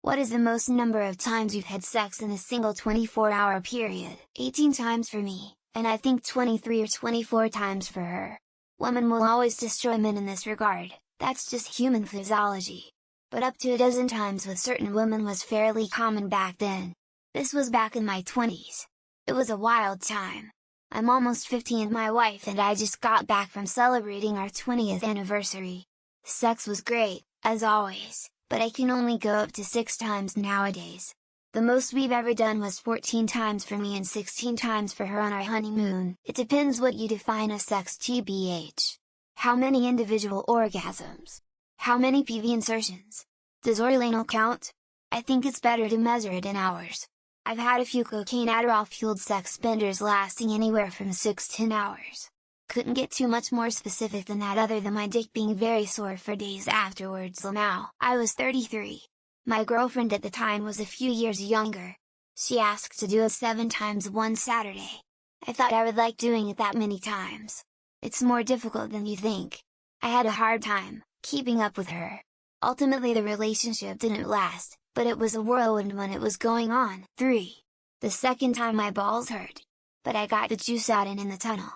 What is the most number of times you've had sex in a single 24-hour period? 18 times for me, and I think 23 or 24 times for her. Women will always destroy men in this regard, that's just human physiology. But up to a dozen times with certain women was fairly common back then. This was back in my 20s. It was a wild time. I'm almost 50 and my wife and I just got back from celebrating our 20th anniversary. Sex was great, as always, but I can only go up to 6 times nowadays. The most we've ever done was 14 times for me and 16 times for her on our honeymoon. It depends what you define as sex tbh. How many individual orgasms? How many PV insertions? Does oral count? I think it's better to measure it in hours. I've had a few cocaine Adderall-fueled sex benders lasting anywhere from 6 to 10 hours. Couldn't get too much more specific than that other than my dick being very sore for days afterwards. Now, I was 33. My girlfriend at the time was a few years younger. She asked to do it 7 times one Saturday. I thought I would like doing it that many times. It's more difficult than you think. I had a hard time keeping up with her. Ultimately the relationship didn't last, but it was a whirlwind when it was going on. 3. The second time my balls hurt. But I got the juice out and in the tunnel.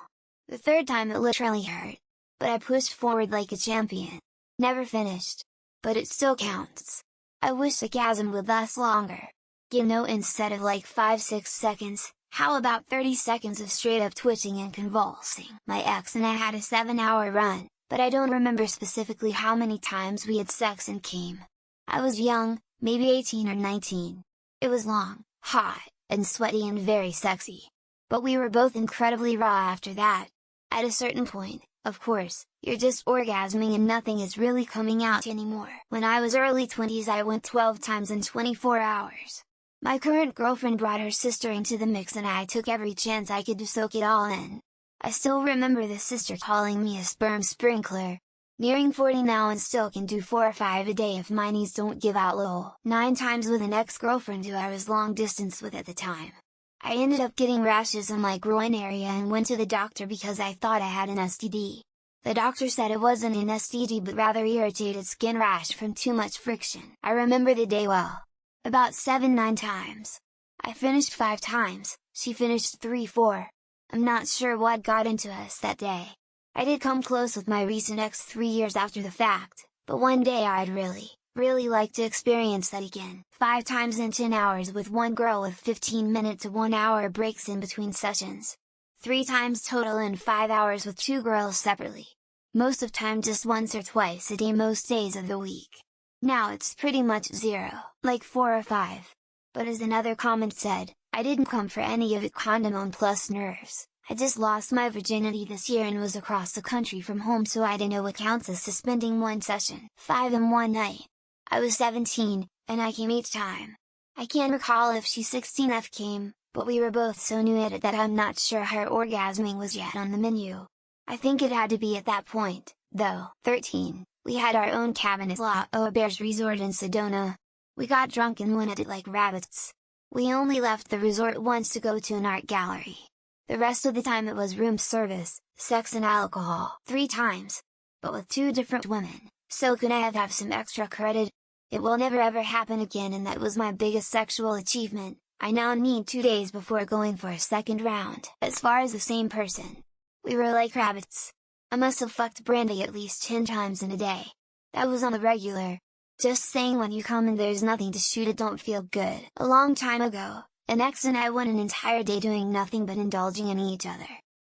The third time it literally hurt. But I pushed forward like a champion. Never finished. But it still counts. I wish the orgasm would last longer. You know, instead of like 5-6 seconds, how about 30 seconds of straight up twitching and convulsing? My ex and I had a 7-hour run, but I don't remember specifically how many times we had sex and came. I was young, maybe 18 or 19. It was long, hot, and sweaty and very sexy. But we were both incredibly raw after that. At a certain point, of course, you're just orgasming and nothing is really coming out anymore. When I was early 20s I went 12 times in 24 hours. My current girlfriend brought her sister into the mix and I took every chance I could to soak it all in. I still remember the sister calling me a sperm sprinkler. Nearing 40 now and still can do 4 or 5 a day if my knees don't give out. Lol. 9 times with an ex-girlfriend who I was long distance with at the time. I ended up getting rashes on my groin area and went to the doctor because I thought I had an STD. The doctor said it wasn't an STD but rather irritated skin rash from too much friction. I remember the day well. About 7-9 times. I finished 5 times, she finished 3-4. I'm not sure what got into us that day. I did come close with my recent ex 3 years after the fact, but one day I'd really like to experience that again. 5 times in 10 hours with one girl with 15-minute to 1 hour breaks in between sessions. 3 times total in 5 hours with 2 girls separately. Most of time just once or twice a day most days of the week. Now it's pretty much 0, like 4 or 5. But as another comment said, I didn't come for any of it. Condom on plus nerves. I just lost my virginity this year and was across the country from home, so I don't know what counts as suspending one session. 5 in one night. I was 17, and I came each time. I can't recall if she 16F came, but we were both so new at it that I'm not sure her orgasming was yet on the menu. I think it had to be at that point, though. 13. We had our own cabin at La Auberge Resort in Sedona. We got drunk and went at it like rabbits. We only left the resort once to go to an art gallery. The rest of the time it was room service, sex and alcohol. 3 times. But with 2 different women, so could I have some extra credit? It will never ever happen again, and that was my biggest sexual achievement. I now need 2 days before going for a second round. As far as the same person, we were like rabbits. I must have fucked Brandy at least 10 times in a day. That was on the regular. Just saying, when you come and there's nothing to shoot it don't feel good. A long time ago, an ex and I went an entire day doing nothing but indulging in each other.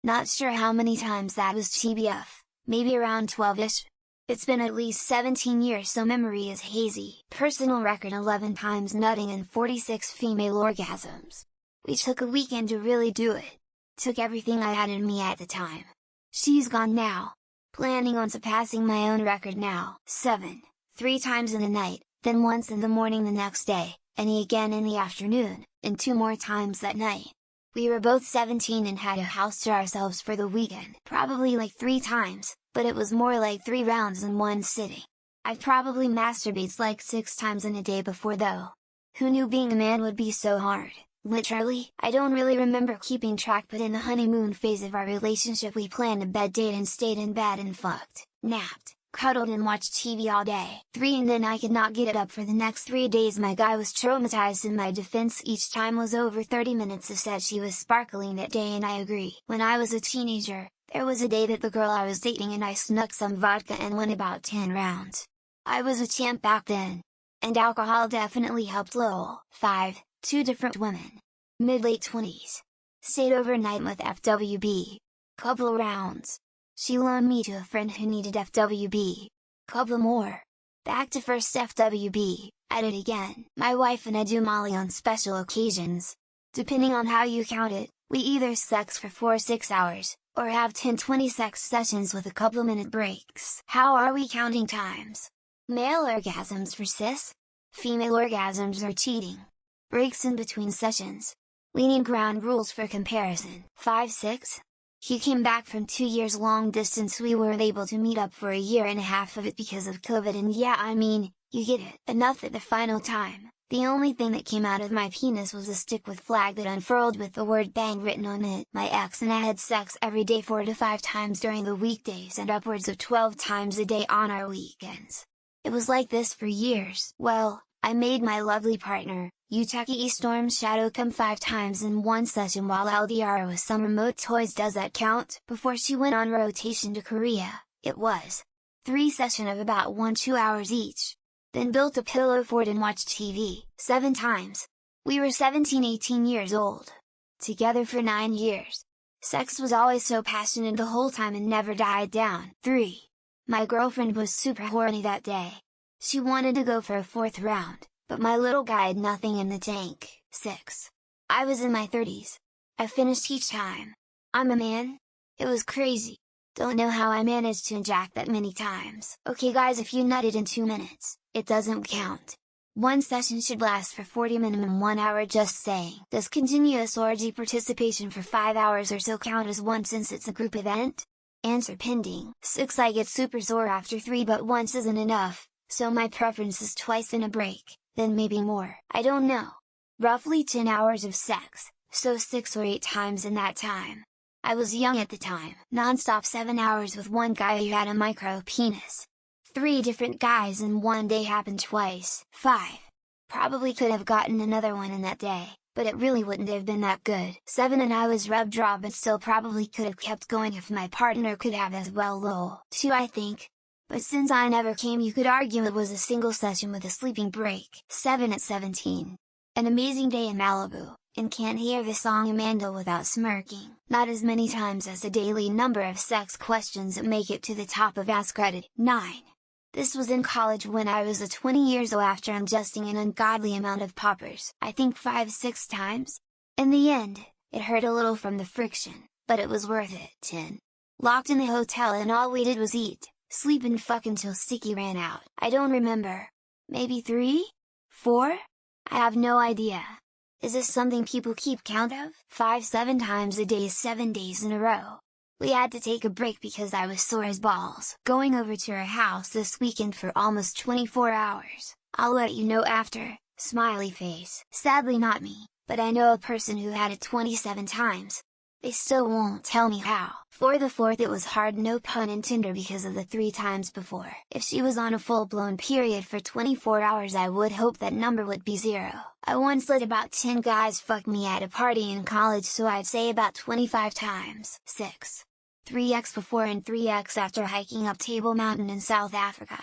Not sure how many times that was TBF, maybe around 12ish. It's been at least 17 years, so memory is hazy. Personal record: 11 times nutting and 46 female orgasms. We took a weekend to really do it. Took everything I had in me at the time. She's gone now. Planning on surpassing my own record now. 7. 3 times in the night, then once in the morning the next day, and again in the afternoon, and 2 more times that night. We were both 17 and had a house to ourselves for the weekend. Probably like 3 times, but it was more like 3 rounds in one sitting. I've probably masturbated like 6 times in a day before though. Who knew being a man would be so hard? Literally, I don't really remember keeping track, but in the honeymoon phase of our relationship we planned a bed date and stayed in bed and fucked, napped, cuddled and watched TV all day. 3 and then I could not get it up for the next 3 days. My guy was traumatized. In my defense, each time was over 30 minutes. Of said she was sparkling that day, and I agree. When I was a teenager, there was a day that the girl I was dating and I snuck some vodka and went about 10 rounds. I was a champ back then. And alcohol definitely helped. Lol. 5, 2 different women. Mid-late 20s. Stayed overnight with FWB. Couple rounds. She loaned me to a friend who needed FWB. Couple more. Back to first FWB, at it again. My wife and I do Molly on special occasions. Depending on how you count it, we either sex for 4-6 hours, or have 10-20 sex sessions with a couple minute breaks. How are we counting times? Male orgasms for cis? Female orgasms are cheating. Breaks in between sessions. Leaning ground rules for comparison. 5-6? He came back from 2 years long distance. We weren't able to meet up for a year and a half of it because of COVID, and yeah, I mean, you get it. Enough at the final time. The only thing that came out of my penis was a stick with flag that unfurled with the word bang written on it. My ex and I had sex every day 4 to 5 times during the weekdays and upwards of 12 times a day on our weekends. It was like this for years. Well, I made my lovely partner, Uteki Storm Shadow, come 5 times in one session while LDR with some remote toys. Does that count? Before she went on rotation to Korea, it was 3 sessions of about 1-2 hours each. Then built a pillow fort and watched TV 7 times. We were 17-18 years old. Together for 9 years. Sex was always so passionate the whole time and never died down. 3. My girlfriend was super horny that day. She wanted to go for a 4th round, but my little guy had nothing in the tank. 6. I was in my 30s. I finished each time. I'm a man. It was crazy. Don't know how I managed to inject that many times. Okay guys, if you nutted in 2 minutes, it doesn't count. One session should last for 40 minimum 1 hour. Just saying. Does continuous orgy participation for 5 hours or so count as one since it's a group event? Answer pending. 6. I get super sore after 3, but once isn't enough, so my preference is twice in a break, then maybe more. I don't know. Roughly 10 hours of sex, so 6 or 8 times in that time. I was young at the time. Non-stop 7 hours with one guy who had a micro penis. 3 different guys in one day happened twice. 5. Probably could have gotten another one in that day, but it really wouldn't have been that good. 7. And I was rub draw, but still probably could have kept going if my partner could have as well. Lol. 2 I think. But since I never came, you could argue it was a single session with a sleeping break. 7 at 17. An amazing day in Malibu, and can't hear the song Amanda without smirking. Not as many times as the daily number of sex questions that make it to the top of Ask Reddit. 9. This was in college when I was 20 years old after ingesting an ungodly amount of poppers. I think 5-6 times? In the end, it hurt a little from the friction, but it was worth it. 10. Locked in the hotel and all we did was eat, sleep and fuck until Sticky ran out. I don't remember. Maybe 3? 4? I have no idea. Is this something people keep count of? 5-7 times a day, 7 days in a row. We had to take a break because I was sore as balls. Going over to her house this weekend for almost 24 hours. I'll let you know after. Smiley face. Sadly not me, but I know a person who had it 27 times. They still won't tell me how. For the 4th it was hard, no pun intended, because of the 3 times before. If she was on a full-blown period for 24 hours I would hope that number would be 0. I once let about 10 guys fuck me at a party in college, so I'd say about 25 times. 6. 3x before and 3x after hiking up Table Mountain in South Africa.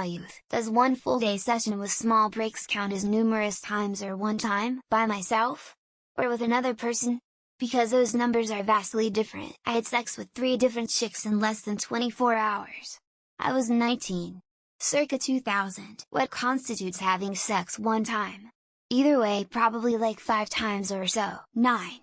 youve. Does one full day session with small breaks count as numerous times or one time? By myself? Or with another person? Because those numbers are vastly different. I had sex with 3 different chicks in less than 24 hours. I was 19. Circa 2000. What constitutes having sex one time? Either way, probably like 5 times or so. 9.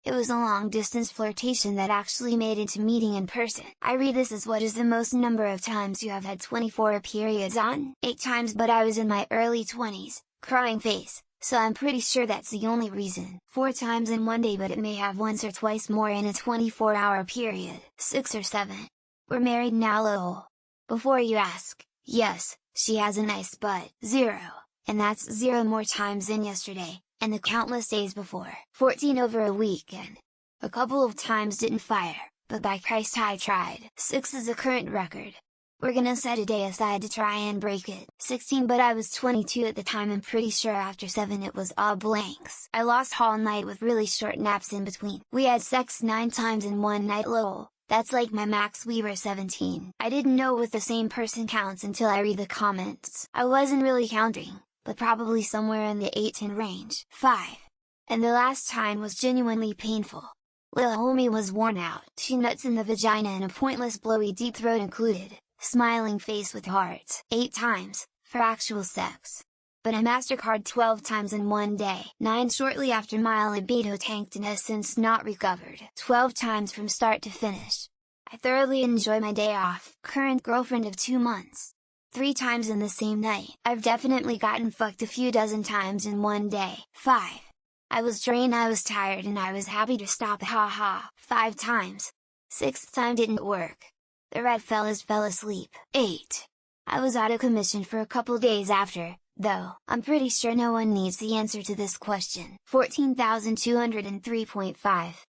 It was a long-distance flirtation that actually made into meeting in person. I read this as what is the most number of times you have had 24 periods on? 8 times, but I was in my early 20s, crying face, so I'm pretty sure that's the only reason. 4 times in one day, but it may have once or twice more in a 24-hour period. 6 or 7. We're married now. Lol. Before you ask, yes, she has a nice butt. 0. And that's 0 more times than yesterday, and the countless days before. 14 over a weekend. A couple of times didn't fire, but by Christ I tried. 6 is the current record. We're gonna set a day aside to try and break it. 16, but I was 22 at the time and pretty sure after 7 it was all blanks. I lost all night with really short naps in between. We had sex 9 times in one night, lol. That's like my max. We were 17. I didn't know with the same person counts until I read the comments. I wasn't really counting, but probably somewhere in the 8-10 range. 5. And the last time was genuinely painful. Lil homie was worn out. 2 nuts in the vagina and a pointless blowy deep throat included. Smiling face with hearts. 8 times, for actual sex. But I MasterCard 12 times in one day. 9 shortly after my libido tanked and has since not recovered. 12 times from start to finish. I thoroughly enjoy my day off. Current girlfriend of 2 months. 3 times in the same night. I've definitely gotten fucked a few dozen times in one day. 5. I was drained, I was tired and I was happy to stop, haha. 5 times. 6th time didn't work. The red fellas fell asleep. 8. I was out of commission for a couple days after, though. I'm pretty sure no one needs the answer to this question. 14,203.5